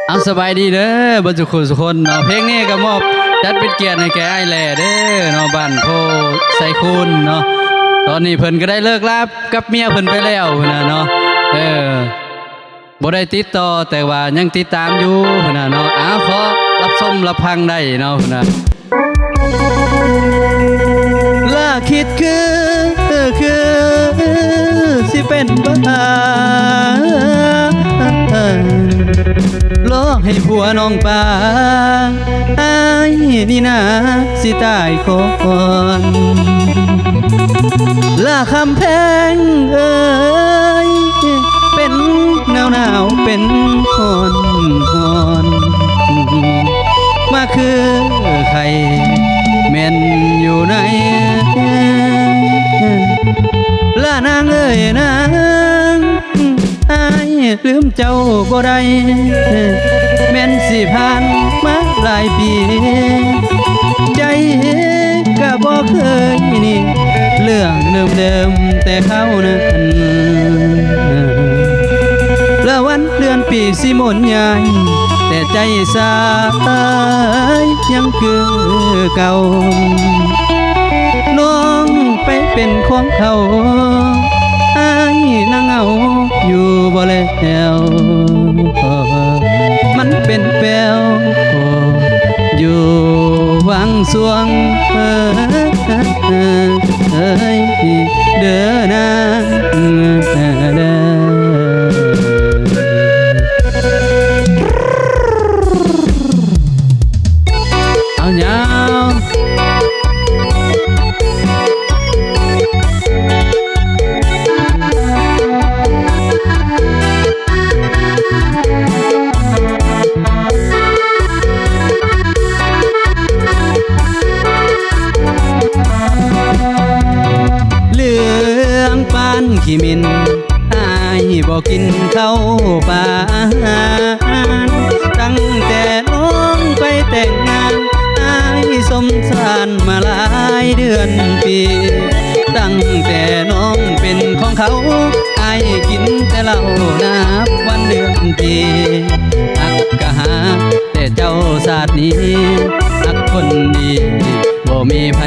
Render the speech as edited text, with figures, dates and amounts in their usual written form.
เอาสบายดีเด้อบรรจุคนสุคนเนาะเพลงนี้ก็มอบจัดเป็นเกียรติให้แก่ไอ้แหล่เด้อเนาะบ้านโพไซคูนเนาะตอนนี้เพิ่นก็ได้เลิกลากับเมียเพิ่นไปแล้วนะเนาะบ่ได้ติดต่อแต่ว่ายังติดตามอยู่นะเนาะขอรับชมรับฟังได้เนาะนะล่าคิดคือสิเป็นบ้ารอให้ผัวน้องป่าอายนี่นะสิตายก่อนล่าคำแพงเป็นหนาวเป็นหอนมาคือใครแม่นอยู่ไหนล่านางนางอายลืมเจ้าบ่ได้แม่นสิผ่านมาหลายปีใจก็บ่เคยนี่เรื่องเดิมแต่เขานั้นละวันเดือนปีสิหมุนใหญ่แต่ใจสายยังคือเก่าน้องไปเป็นของเขาอายนั่งเอาอยู่บ่แล้วมันเป็นแปลวอยู่วังสวงเด้อนะเอายาวขี้มินอายบอกกินข้าวปลาตั้งแต่น้องไปแต่งงานอายสมสารมาหลายเดือนปีตั้งแต่น้องเป็นของเขาอายกินแต่เหล้านับวันเดือนปีหักกะหาแต่เจ้าศาสตร์นี้หักคนดีบ่มีไผ